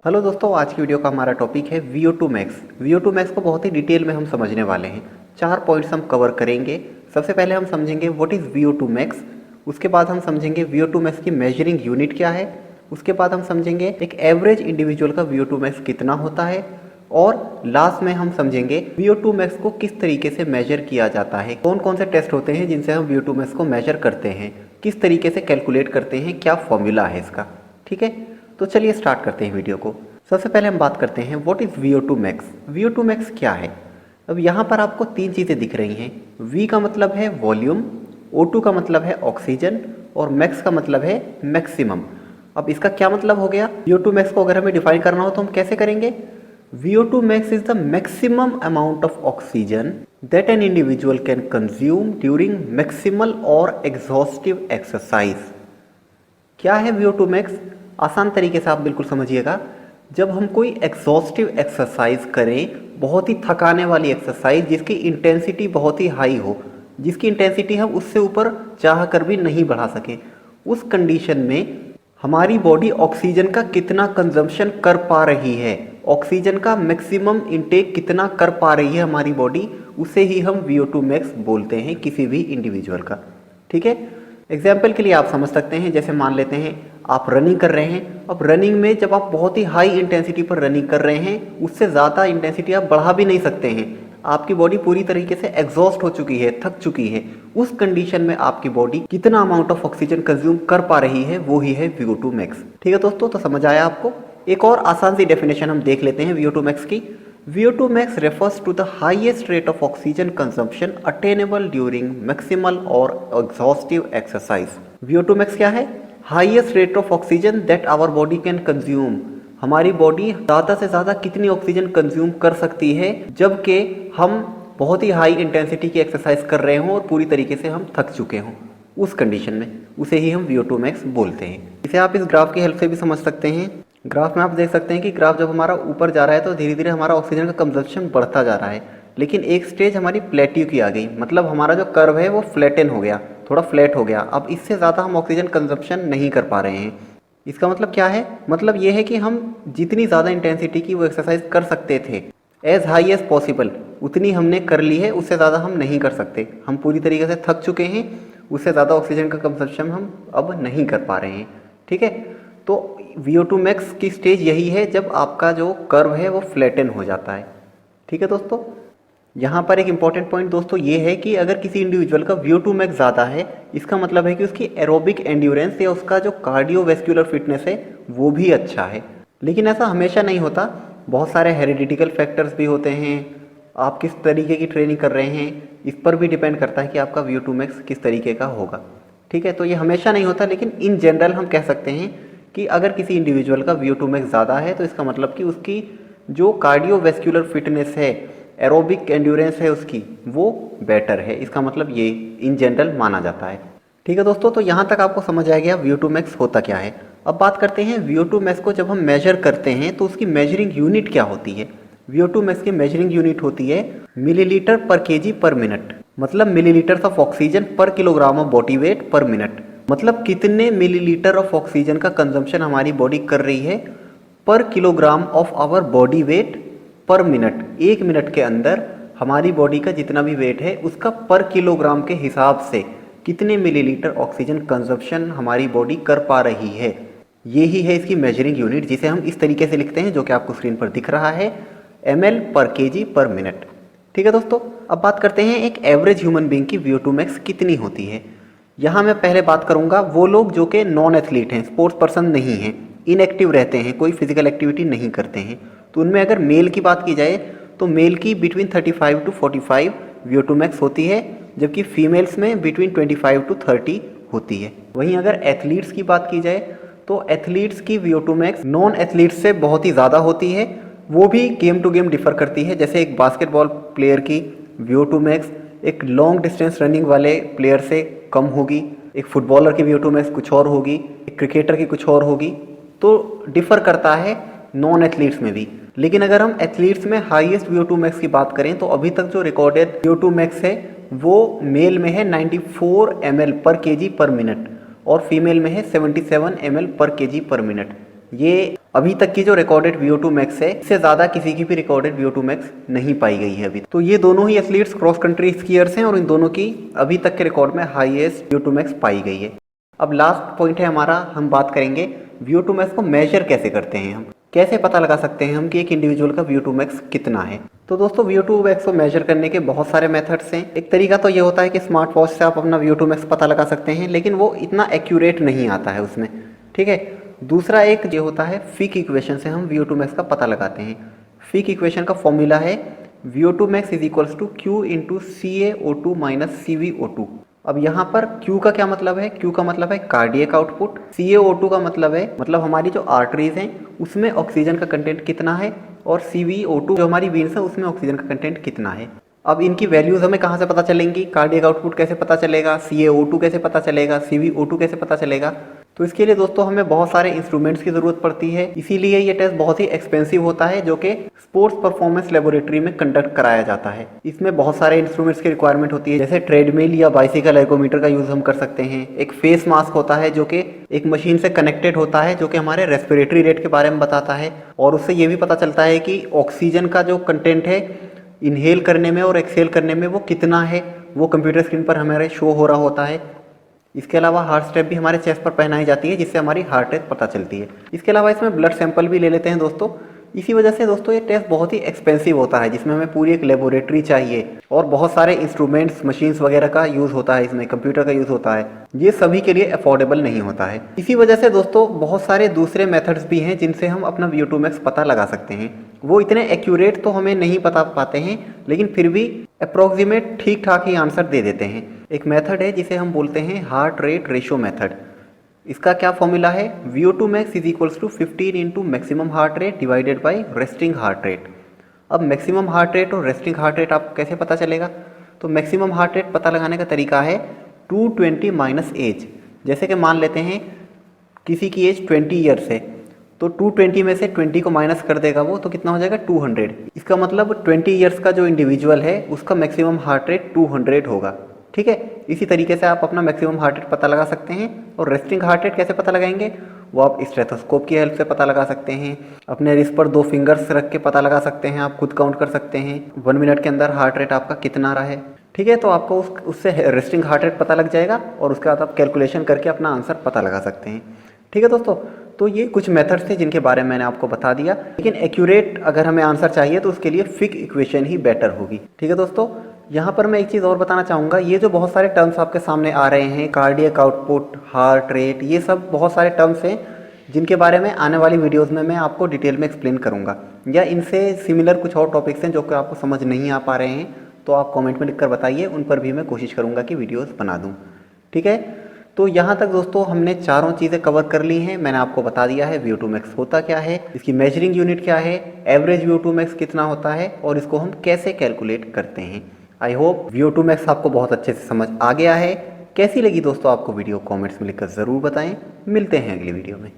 Hello दोस्तों, आज की वीडियो का हमारा टॉपिक है VO2 max। VO2 max को बहुत ही डिटेल में हम समझने वाले हैं। 4 पॉइंट्स हम कवर करेंगे। सबसे पहले हम समझेंगे व्हाट इज़ VO2 max। उसके बाद हम समझेंगे VO2 max की मेजरिंग यूनिट क्या है। उसके बाद हम समझेंगे एक एवरेज इंडिविजुअल का VO2 max कितना होता है। और लास्ट में हम समझेंगे VO2 max को किस तरीके से मेजर किया जाता है, कौन कौन से टेस्ट होते हैं जिनसे हम VO2 max को मेजर करते हैं, किस तरीके से कैलकुलेट करते हैं, क्या फॉर्मूला है इसका। ठीक है, तो चलिए स्टार्ट करते हैं वीडियो को। सबसे पहले हम बात करते हैं what is VO2 max। VO2 max क्या है। अब यहाँ पर आपको 3 चीज़ें दिख रही हैं। V का मतलब है वॉल्यूम, O2 का मतलब है ऑक्सीजन और मैक्स का मतलब है मैक्सिमम। अब इसका क्या मतलब हो गया। VO2 max को अगर हमें डिफाइन करना हो तो हम कैसे करेंगे। VO2 max is the maximum amount of oxygen that an individual can consume during maximal और एग्जॉस्टिव एक्सरसाइज। क्या है VO2 max, आसान तरीके से आप बिल्कुल समझिएगा। जब हम कोई एग्जॉस्टिव एक्सरसाइज करें, बहुत ही थकाने वाली एक्सरसाइज जिसकी इंटेंसिटी बहुत ही हाई हो, जिसकी इंटेंसिटी हम उससे ऊपर चाह कर भी नहीं बढ़ा सकें, उस कंडीशन में हमारी बॉडी ऑक्सीजन का कितना कंजम्पशन कर पा रही है, ऑक्सीजन का मैक्सिमम इंटेक कितना कर पा रही है हमारी बॉडी, उसे ही हम VO2 max बोलते हैं किसी भी इंडिविजुअल का। ठीक है, एग्जाम्पल के लिए आप समझ सकते हैं, जैसे मान लेते हैं आप रनिंग कर रहे हैं। अब रनिंग में जब आप बहुत ही हाई इंटेंसिटी पर रनिंग कर रहे हैं, उससे ज़्यादा इंटेंसिटी आप बढ़ा भी नहीं सकते हैं, आपकी बॉडी पूरी तरीके से एग्जॉस्ट हो चुकी है, थक चुकी है। उस कंडीशन में आपकी बॉडी कितना अमाउंट ऑफ ऑक्सीजन कंज्यूम कर पा रही है, वो ही है VO2 max। ठीक है दोस्तों, तो समझ आया आपको। एक और आसान सी डेफिनेशन हम देख लेते हैं VO2 max की। VO2 max refers to the highest rate of oxygen consumption attainable during maximal or exhaustive exercise। VO2 max क्या है। Highest rate of oxygen that our body can consume. हमारी बॉडी ज़्यादा से ज़्यादा कितनी ऑक्सीजन कंज्यूम कर सकती है जबकि हम बहुत ही हाई इंटेंसिटी की एक्सरसाइज कर रहे हों और पूरी तरीके से हम थक चुके हों, उस कंडीशन में उसे ही हम VO2 max बोलते हैं। इसे आप इस ग्राफ की हेल्प से भी समझ सकते हैं। ग्राफ में आप देख सकते हैं कि ग्राफ जब हमारा ऊपर जा रहा है तो धीरे धीरे हमारा ऑक्सीजन का कंजप्शन बढ़ता जा रहा है, लेकिन एक स्टेज हमारी प्लेट्यू की आ गई, मतलब हमारा जो कर्व है वो फ्लैटन हो गया, थोड़ा फ्लैट हो गया। अब इससे ज़्यादा हम ऑक्सीजन कंजप्शन नहीं कर पा रहे हैं। इसका मतलब क्या है, मतलब ये है कि हम जितनी ज़्यादा इंटेंसिटी की वो एक्सरसाइज कर सकते थे, एज हाई एज पॉसिबल उतनी हमने कर ली है, उससे ज़्यादा हम नहीं कर सकते। हम पूरी तरीके से थक चुके हैं, उससे ज़्यादा ऑक्सीजन का कंजप्शन हम अब नहीं कर पा रहे हैं। ठीक है, तो VO2 max की स्टेज यही है जब आपका जो कर्व है वो फ्लैटन हो जाता है। ठीक है दोस्तों, यहाँ पर एक इम्पॉर्टेंट पॉइंट दोस्तों ये है कि अगर किसी इंडिविजुअल का VO2 max ज़्यादा है, इसका मतलब है कि उसकी एरोबिक एंड्योरेंस या उसका जो कार्डियोवैस्कुलर फिटनेस है वो भी अच्छा है। लेकिन ऐसा हमेशा नहीं होता, बहुत सारे हेरिडिटिकल फैक्टर्स भी होते हैं। आप किस तरीके की ट्रेनिंग कर रहे हैं इस पर भी डिपेंड करता है कि आपका VO2 max किस तरीके का होगा। ठीक है, तो ये हमेशा नहीं होता, लेकिन इन जनरल हम कह सकते हैं कि अगर किसी इंडिविजुअल का VO2 max ज़्यादा है तो इसका मतलब कि उसकी जो कार्डियोवैस्कुलर फिटनेस है, एरोबिक एंड्योरेंस है उसकी, वो बेटर है। इसका मतलब ये इन जनरल माना जाता है। ठीक है दोस्तों, तो यहाँ तक आपको समझ आ गया VO2 max होता क्या है। अब बात करते हैं VO2 max को जब हम मेजर करते हैं तो उसकी मेजरिंग यूनिट क्या होती है। VO2 max की मेजरिंग यूनिट होती है मिलीलीटर पर केजी पर मिनट, मतलब millilitre of oxygen per kilogram of body weight per minute. मतलब कितने मिलीलीटर ऑफ ऑक्सीजन का कंजम्पशन हमारी बॉडी कर रही है per kilogram of our body weight per minute. एक मिनट के अंदर हमारी बॉडी का जितना भी वेट है उसका पर किलोग्राम के हिसाब से कितने मिलीलीटर ऑक्सीजन कंजप्शन हमारी बॉडी कर पा रही है, यही है इसकी मेजरिंग यूनिट, जिसे हम इस तरीके से लिखते हैं जो कि आपको स्क्रीन पर दिख रहा है, ml पर केजी पर मिनट। ठीक है दोस्तों, अब बात करते हैं एक एवरेज ह्यूमन बीइंग की VO2 max कितनी होती है। यहाँ मैं पहले बात करूँगा वो लोग जो कि नॉन एथलीट हैं, स्पोर्ट्स पर्सन नहीं हैं, इनएक्टिव रहते हैं, कोई फिजिकल एक्टिविटी नहीं करते हैं, तो उनमें अगर मेल की बात की जाए तो मेल की बिटवीन 35 to 45 VO2 max होती है, जबकि फीमेल्स में बिटवीन 25 to 30 होती है। वहीं अगर एथलीट्स की बात की जाए तो एथलीट्स की VO2 max नॉन एथलीट्स से बहुत ही ज़्यादा होती है, वो भी गेम टू गेम डिफर करती है। जैसे एक बास्केटबॉल प्लेयर की VO2 max एक लॉन्ग डिस्टेंस रनिंग वाले प्लेयर से कम होगी, एक फुटबॉलर की VO2 max कुछ और होगी, एक क्रिकेटर की कुछ और होगी, तो डिफर करता है नॉन एथलीट्स में भी। लेकिन अगर हम एथलीट्स में हाईएस्ट VO2 max की बात करें तो अभी तक जो रिकॉर्डेड VO2 max है वो मेल में है 94 ml पर केजी पर मिनट और फीमेल में है 77 ml पर केजी पर मिनट। ये अभी तक की जो रिकॉर्डेड VO2 मैक्स है, इससे ज़्यादा किसी की भी रिकॉर्डेड VO2 मैक्स नहीं पाई गई है अभी। तो ये दोनों ही एथलीट्स क्रॉस कंट्री स्कीयर्स हैं और इन दोनों की अभी तक के रिकॉर्ड में हाईएस्ट VO2 मैक्स पाई गई है। अब लास्ट पॉइंट है हमारा, हम बात करेंगे VO2 मैक्स को मेजर कैसे करते हैं, हम कैसे पता लगा सकते हैं हम कि एक इंडिविजुअल का VO2 मैक्स कितना है। तो दोस्तों VO2 मैक्स को मेजर करने के बहुत सारे मेथड्स हैं। एक तरीका तो ये होता है कि स्मार्ट वॉच से आप अपना VO2 मैक्स पता लगा सकते हैं, लेकिन वो इतना एक्यूरेट नहीं आता है उसमें, ठीक है। दूसरा एक ये होता है फिक इक्वेशन से हम VO2 मैक्स का पता लगाते हैं। फिक इक्वेशन का फॉर्मूला है VO2 max is equals to Q into CaO2 minus CvO2। अब यहाँ पर Q का क्या मतलब है? Q का मतलब है कार्डियक आउटपुट। CaO2 का मतलब है, मतलब हमारी जो आर्टरीज हैं उसमें ऑक्सीजन का कंटेंट कितना है, और CvO2 जो हमारी वीन्स है उसमें ऑक्सीजन का कंटेंट कितना है। अब इनकी वैल्यूज हमें कहाँ से पता चलेंगी? कार्डियक आउटपुट कैसे पता चलेगा, CaO2 कैसे पता चलेगा, CvO2 कैसे पता चलेगा? तो इसके लिए दोस्तों हमें बहुत सारे इंस्ट्रूमेंट्स की ज़रूरत पड़ती है, इसीलिए ये टेस्ट बहुत ही एक्सपेंसिव होता है, जो कि स्पोर्ट्स परफॉर्मेंस लेबोरेटरी में कंडक्ट कराया जाता है। इसमें बहुत सारे इंस्ट्रूमेंट्स की रिक्वायरमेंट होती है, जैसे ट्रेडमिल या बाइसिकल एर्गोमीटर का यूज़ हम कर सकते हैं। एक फेस मास्क होता है जो कि एक मशीन से कनेक्टेड होता है, जो कि हमारे रेस्पिरेटरी रेट के बारे में बताता है, और उससे ये भी पता चलता है कि ऑक्सीजन का जो कंटेंट है इनहेल करने में और एक्सेल करने में वो कितना है, वो कंप्यूटर स्क्रीन पर हमारे शो हो रहा होता है। इसके अलावा हार्ट स्ट्रेप भी हमारे चेस्ट पर पहनाई जाती है, जिससे हमारी हार्ट रेट पता चलती है। इसके अलावा इसमें ब्लड सैंपल भी ले लेते हैं दोस्तों। इसी वजह से दोस्तों ये टेस्ट बहुत ही एक्सपेंसिव होता है, जिसमें हमें पूरी एक लेबोरेटरी चाहिए और बहुत सारे इंस्ट्रूमेंट्स, मशीन्स वगैरह का यूज़ होता है, इसमें कंप्यूटर का यूज़ होता है। ये सभी के लिए अफोर्डेबल नहीं होता है। इसी वजह से दोस्तों बहुत सारे दूसरे मेथड्स भी हैं जिनसे हम अपना VO2 मैक्स पता लगा सकते हैं। वो इतने एक्यूरेट तो हमें नहीं बता पाते हैं, लेकिन फिर भी अप्रोक्सीमेट ठीक ठाक ही आंसर दे देते हैं। एक मेथड है जिसे हम बोलते हैं हार्ट रेट रेशो मेथड। इसका क्या फॉर्मूला है? VO2 max is equals to 15 into maximum heart rate divided by resting heart rate. अब मैक्सिमम हार्ट रेट और रेस्टिंग हार्ट रेट आपको कैसे पता चलेगा? तो मैक्सिमम हार्ट रेट पता लगाने का तरीका है 220 माइनस एज। जैसे कि मान लेते हैं किसी की एज 20 ईयर्स है, तो 220 में से 20 को माइनस कर देगा वो, तो कितना हो जाएगा 200। इसका मतलब 20 ईयर्स का जो इंडिविजुअल है उसका मैक्सिमम हार्ट रेट 200 होगा, ठीक है। इसी तरीके से आप अपना मैक्सिमम हार्ट रेट पता लगा सकते हैं। और रेस्टिंग हार्ट रेट कैसे पता लगाएंगे? वो आप स्टेथोस्कोप की हेल्प से पता लगा सकते हैं। अपने रिस्ट पर 2 फिंगर्स रख के पता लगा सकते हैं, आप खुद काउंट कर सकते हैं 1 मिनट के अंदर हार्ट रेट आपका कितना रहा है, ठीक है। तो आपको उससे रेस्टिंग हार्ट रेट पता लग जाएगा और उसके बाद आप कैलकुलेशन करके अपना आंसर पता लगा सकते हैं, ठीक है दोस्तों। तो ये कुछ मेथड्स थे जिनके बारे में मैंने आपको बता दिया, लेकिन एक्यूरेट अगर हमें आंसर चाहिए तो उसके लिए फिक इक्वेशन ही बेटर होगी, ठीक है दोस्तों। यहाँ पर मैं एक चीज़ और बताना चाहूँगा, ये जो बहुत सारे टर्म्स आपके सामने आ रहे हैं, कार्डियक आउटपुट, हार्ट रेट, ये सब बहुत सारे टर्म्स हैं जिनके बारे में आने वाली वीडियोज़ में मैं आपको डिटेल में एक्सप्लेन करूँगा, या इनसे सिमिलर कुछ और टॉपिक्स हैं जो कि आपको समझ नहीं आ पा रहे हैं, तो आप कमेंट में लिखकर बताइए, उन पर भी मैं कोशिश करूँगा कि वीडियोज़ बना दूँ, ठीक है। तो यहाँ तक दोस्तों हमने चारों चीज़ें कवर कर ली हैं। मैंने आपको बता दिया है VO2 मैक्स होता क्या है, इसकी मेजरिंग यूनिट क्या है, एवरेज VO2 मैक्स कितना होता है, और इसको हम कैसे कैलकुलेट करते हैं। आई होप VO2 मैक्स आपको बहुत अच्छे से समझ आ गया है। कैसी लगी दोस्तों आपको वीडियो? कमेंट्स में लिखकर ज़रूर बताएं। मिलते हैं अगली वीडियो में।